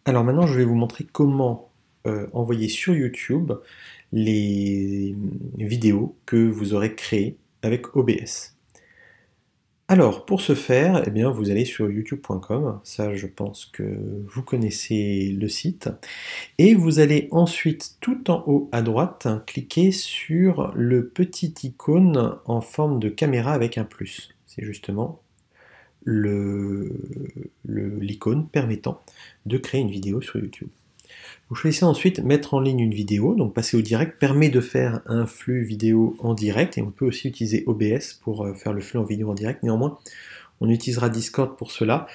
Alors maintenant, je vais vous montrer comment envoyer sur YouTube les vidéos que vous aurez créées avec OBS. Alors, pour ce faire, eh bien, vous allez sur youtube.com, ça je pense que vous connaissez le site, et vous allez ensuite tout en haut à droite cliquer sur le petit icône en forme de caméra avec un plus. C'est justement l'icône permettant de créer une vidéo sur YouTube. Vous choisissez ensuite mettre en ligne une vidéo, donc passer au direct permet de faire un flux vidéo en direct, et on peut aussi utiliser OBS pour faire le flux en vidéo en direct. Néanmoins, on utilisera Discord pour cela,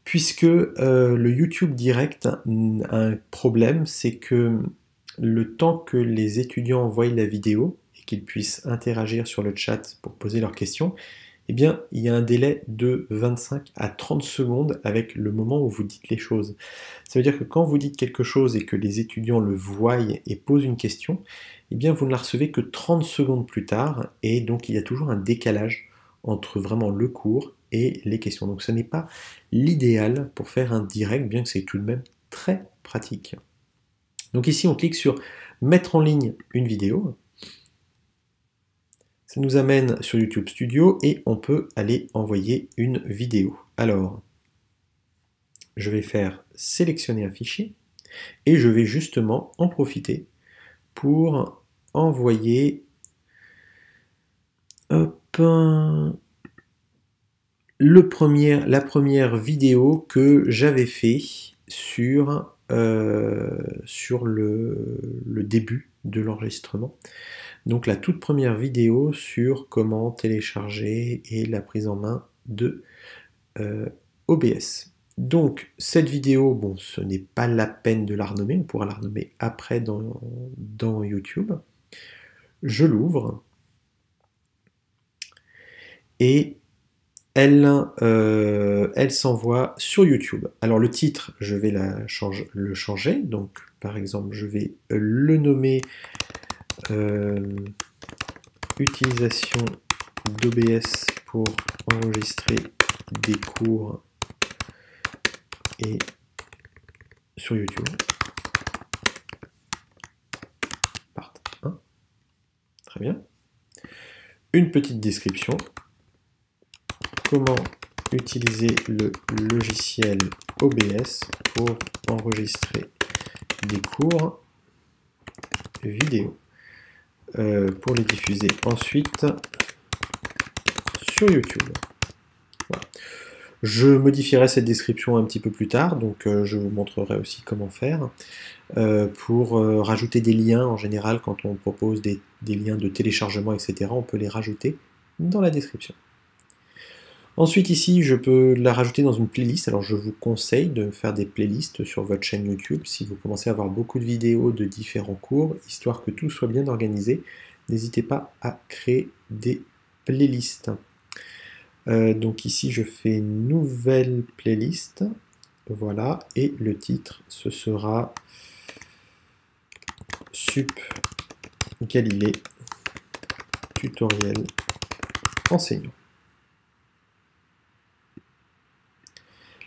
puisque le YouTube direct a un problème, c'est que le temps que les étudiants envoient la vidéo et qu'ils puissent interagir sur le chat pour poser leurs questions, eh bien, il y a un délai de 25 à 30 secondes avec le moment où vous dites les choses. Ça veut dire que quand vous dites quelque chose et que les étudiants le voient et posent une question, eh bien, vous ne la recevez que 30 secondes plus tard, et donc il y a toujours un décalage entre vraiment le cours et les questions. Donc ce n'est pas l'idéal pour faire un direct, bien que c'est tout de même très pratique. Donc ici, on clique sur mettre en ligne une vidéo. Ça nous amène sur YouTube Studio et on peut aller envoyer une vidéo. Alors, je vais faire sélectionner un fichier et je vais justement en profiter pour envoyer la première vidéo que j'avais fait sur le début de l'enregistrement. Donc la toute première vidéo sur comment télécharger et la prise en main de OBS. Donc cette vidéo, bon, ce n'est pas la peine de la renommer, on pourra la renommer après dans YouTube. Je l'ouvre et elle s'envoie sur YouTube. Alors le titre, je vais le changer, donc par exemple je vais le nommer utilisation d'OBS pour enregistrer des cours et sur YouTube. Part 1. Très bien. Une petite description. Comment utiliser le logiciel OBS pour enregistrer des cours vidéo pour les diffuser ensuite sur YouTube. Voilà. Je modifierai cette description un petit peu plus tard, donc je vous montrerai aussi comment faire pour rajouter des liens. En général, quand on propose des liens de téléchargement, etc., on peut les rajouter dans la description. Ensuite ici, je peux la rajouter dans une playlist. Alors je vous conseille de faire des playlists sur votre chaîne YouTube si vous commencez à avoir beaucoup de vidéos de différents cours, histoire que tout soit bien organisé. N'hésitez pas à créer des playlists. Donc ici, je fais nouvelle playlist. Voilà, et le titre, ce sera Sup Galilée tutoriel enseignant.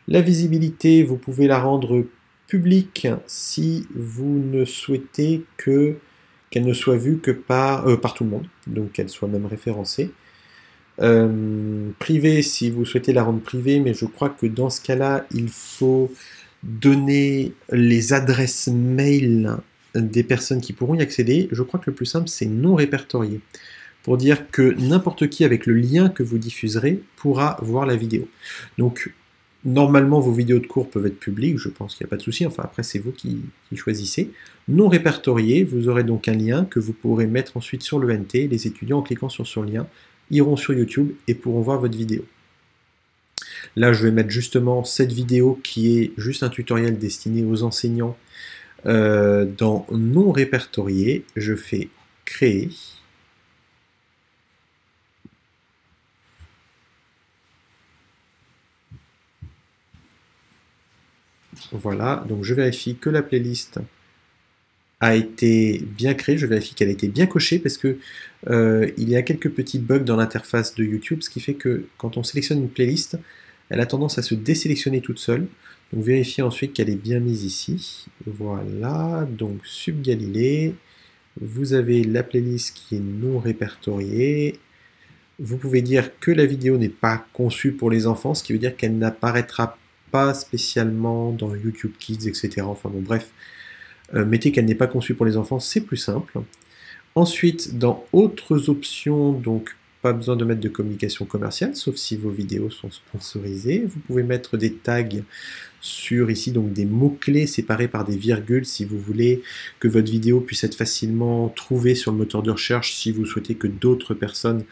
La visibilité, vous pouvez la rendre publique si vous ne souhaitez qu'elle ne soit vue que par tout le monde, donc qu'elle soit même référencée. Privée, si vous souhaitez la rendre privée, mais je crois que dans ce cas-là, il faut donner les adresses mail des personnes qui pourront y accéder. Je crois que le plus simple, c'est non répertorié, pour dire que n'importe qui avec le lien que vous diffuserez pourra voir la vidéo. Donc, normalement, vos vidéos de cours peuvent être publiques, je pense qu'il n'y a pas de souci, enfin après c'est vous qui choisissez. Non répertorié, vous aurez donc un lien que vous pourrez mettre ensuite sur le NT, les étudiants en cliquant sur ce lien iront sur YouTube et pourront voir votre vidéo. Là je vais mettre justement cette vidéo qui est juste un tutoriel destiné aux enseignants dans non répertorié, je fais créer. Voilà, donc je vérifie que la playlist a été bien créée, je vérifie qu'elle a été bien cochée parce que il y a quelques petits bugs dans l'interface de YouTube, ce qui fait que quand on sélectionne une playlist, elle a tendance à se désélectionner toute seule. Donc vérifiez ensuite qu'elle est bien mise ici. Voilà, donc SubGalilée. Vous avez la playlist qui est non répertoriée. Vous pouvez dire que la vidéo n'est pas conçue pour les enfants, ce qui veut dire qu'elle n'apparaîtra pas spécialement dans YouTube Kids, etc. Enfin bon, bref, mettez qu'elle n'est pas conçue pour les enfants, c'est plus simple. Ensuite, dans autres options, donc pas besoin de mettre de communication commerciale, sauf si vos vidéos sont sponsorisées. Vous pouvez mettre des tags sur ici, donc des mots-clés séparés par des virgules si vous voulez que votre vidéo puisse être facilement trouvée sur le moteur de recherche, si vous souhaitez que d'autres personnes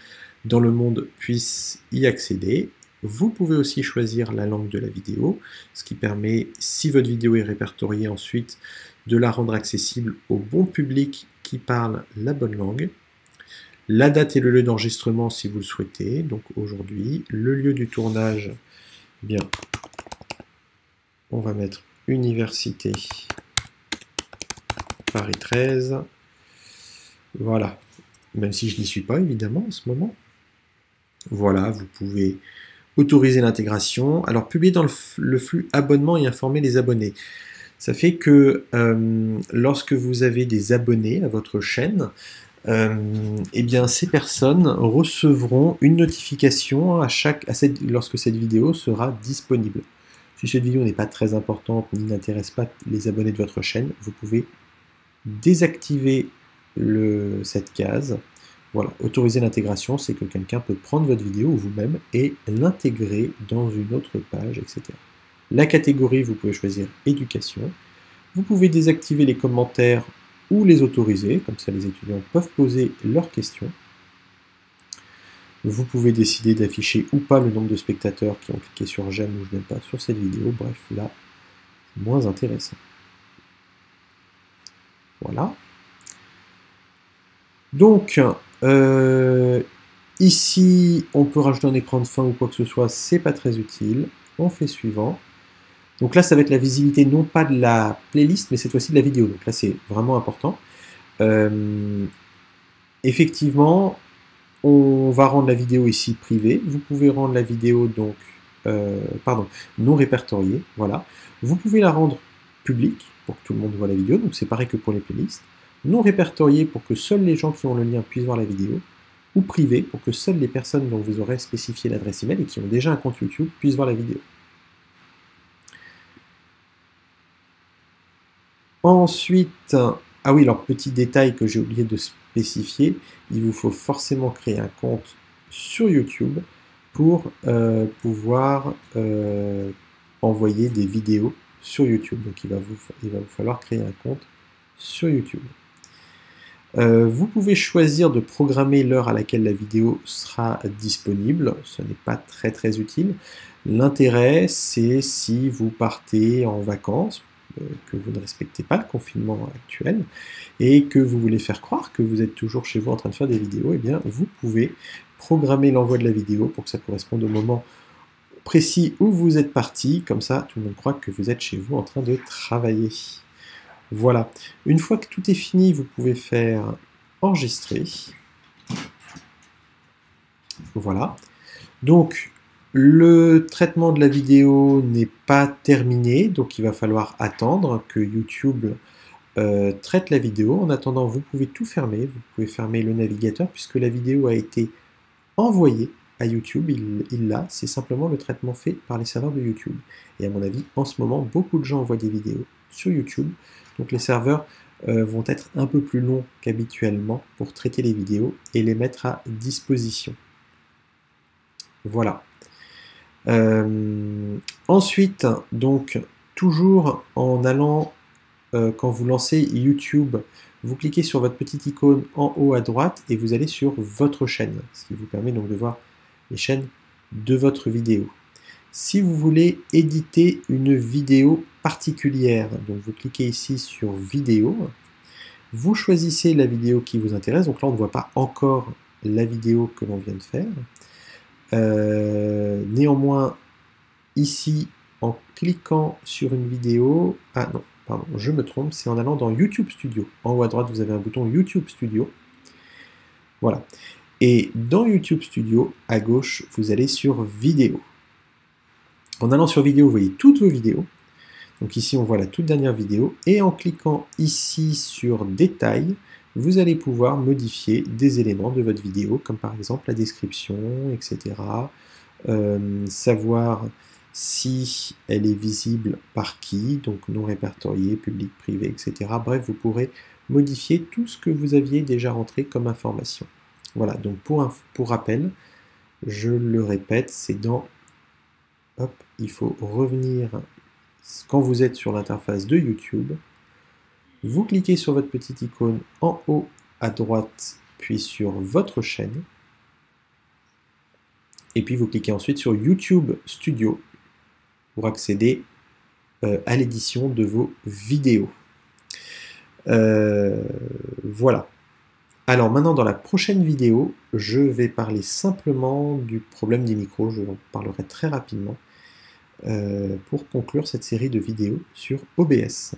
dans le monde puissent y accéder. Vous pouvez aussi choisir la langue de la vidéo, ce qui permet, si votre vidéo est répertoriée ensuite, de la rendre accessible au bon public qui parle la bonne langue. La date et le lieu d'enregistrement si vous le souhaitez, donc aujourd'hui. Le lieu du tournage, bien, on va mettre Université Paris 13. Voilà, même si je n'y suis pas évidemment en ce moment. Voilà, vous pouvez autoriser l'intégration. Alors, publier dans le flux abonnement et informer les abonnés. Ça fait que lorsque vous avez des abonnés à votre chaîne, eh bien, ces personnes recevront une notification lorsque cette vidéo sera disponible. Si cette vidéo n'est pas très importante ni n'intéresse pas les abonnés de votre chaîne, vous pouvez désactiver cette case. Voilà, autoriser l'intégration, c'est que quelqu'un peut prendre votre vidéo ou vous-même et l'intégrer dans une autre page, etc. La catégorie, vous pouvez choisir éducation. Vous pouvez désactiver les commentaires ou les autoriser, comme ça les étudiants peuvent poser leurs questions. Vous pouvez décider d'afficher ou pas le nombre de spectateurs qui ont cliqué sur j'aime ou je n'aime pas sur cette vidéo. Bref, là, moins intéressant. Voilà. Donc, ici, on peut rajouter un écran de fin ou quoi que ce soit, c'est pas très utile. On fait suivant. Donc là, ça va être la visibilité non pas de la playlist, mais cette fois-ci de la vidéo. Donc là, c'est vraiment important. Effectivement, on va rendre la vidéo ici privée. Vous pouvez rendre la vidéo donc, non répertoriée. Voilà. Vous pouvez la rendre publique pour que tout le monde voit la vidéo. Donc c'est pareil que pour les playlists. Non répertoriée pour que seuls les gens qui ont le lien puissent voir la vidéo. Ou privée pour que seules les personnes dont vous aurez spécifié l'adresse email et qui ont déjà un compte YouTube puissent voir la vidéo. Ensuite, ah oui, alors petit détail que j'ai oublié de spécifier, il vous faut forcément créer un compte sur YouTube pour pouvoir envoyer des vidéos sur YouTube. Donc il va vous falloir créer un compte sur YouTube. Vous pouvez choisir de programmer l'heure à laquelle la vidéo sera disponible, ce n'est pas très utile. L'intérêt, c'est si vous partez en vacances, que vous ne respectez pas le confinement actuel, et que vous voulez faire croire que vous êtes toujours chez vous en train de faire des vidéos, eh bien vous pouvez programmer l'envoi de la vidéo pour que ça corresponde au moment précis où vous êtes parti, comme ça tout le monde croit que vous êtes chez vous en train de travailler. Voilà. Une fois que tout est fini, vous pouvez faire enregistrer. Voilà. Donc, le traitement de la vidéo n'est pas terminé, donc il va falloir attendre que YouTube traite la vidéo. En attendant, vous pouvez tout fermer. Vous pouvez fermer le navigateur puisque la vidéo a été envoyée à YouTube. Il l'a. C'est simplement le traitement fait par les serveurs de YouTube. Et à mon avis, en ce moment, beaucoup de gens envoient des vidéos sur YouTube. Donc les serveurs vont être un peu plus longs qu'habituellement pour traiter les vidéos et les mettre à disposition. Voilà. Ensuite, donc, toujours en allant, quand vous lancez YouTube, vous cliquez sur votre petite icône en haut à droite et vous allez sur votre chaîne, ce qui vous permet donc de voir les chaînes de votre vidéo. Si vous voulez éditer une vidéo particulière, donc vous cliquez ici sur vidéo, vous choisissez la vidéo qui vous intéresse, donc là on ne voit pas encore la vidéo que l'on vient de faire. Néanmoins, ici, en cliquant sur une vidéo, ah non, pardon, je me trompe, c'est en allant dans YouTube Studio. En haut à droite, vous avez un bouton YouTube Studio. Voilà. Et dans YouTube Studio, à gauche, vous allez sur vidéo. En allant sur vidéo, vous voyez toutes vos vidéos. Donc ici, on voit la toute dernière vidéo, et en cliquant ici sur Détails, vous allez pouvoir modifier des éléments de votre vidéo, comme par exemple la description, etc. Savoir si elle est visible par qui, donc non répertorié, public, privé, etc. Bref, vous pourrez modifier tout ce que vous aviez déjà rentré comme information. Voilà, donc pour rappel, je le répète, c'est dans... Hop, il faut revenir quand vous êtes sur l'interface de YouTube. Vous cliquez sur votre petite icône en haut à droite, puis sur votre chaîne. Et puis vous cliquez ensuite sur YouTube Studio pour accéder à l'édition de vos vidéos. Voilà. Alors maintenant, dans la prochaine vidéo, je vais parler simplement du problème des micros. Je en parlerai très rapidement pour conclure cette série de vidéos sur OBS.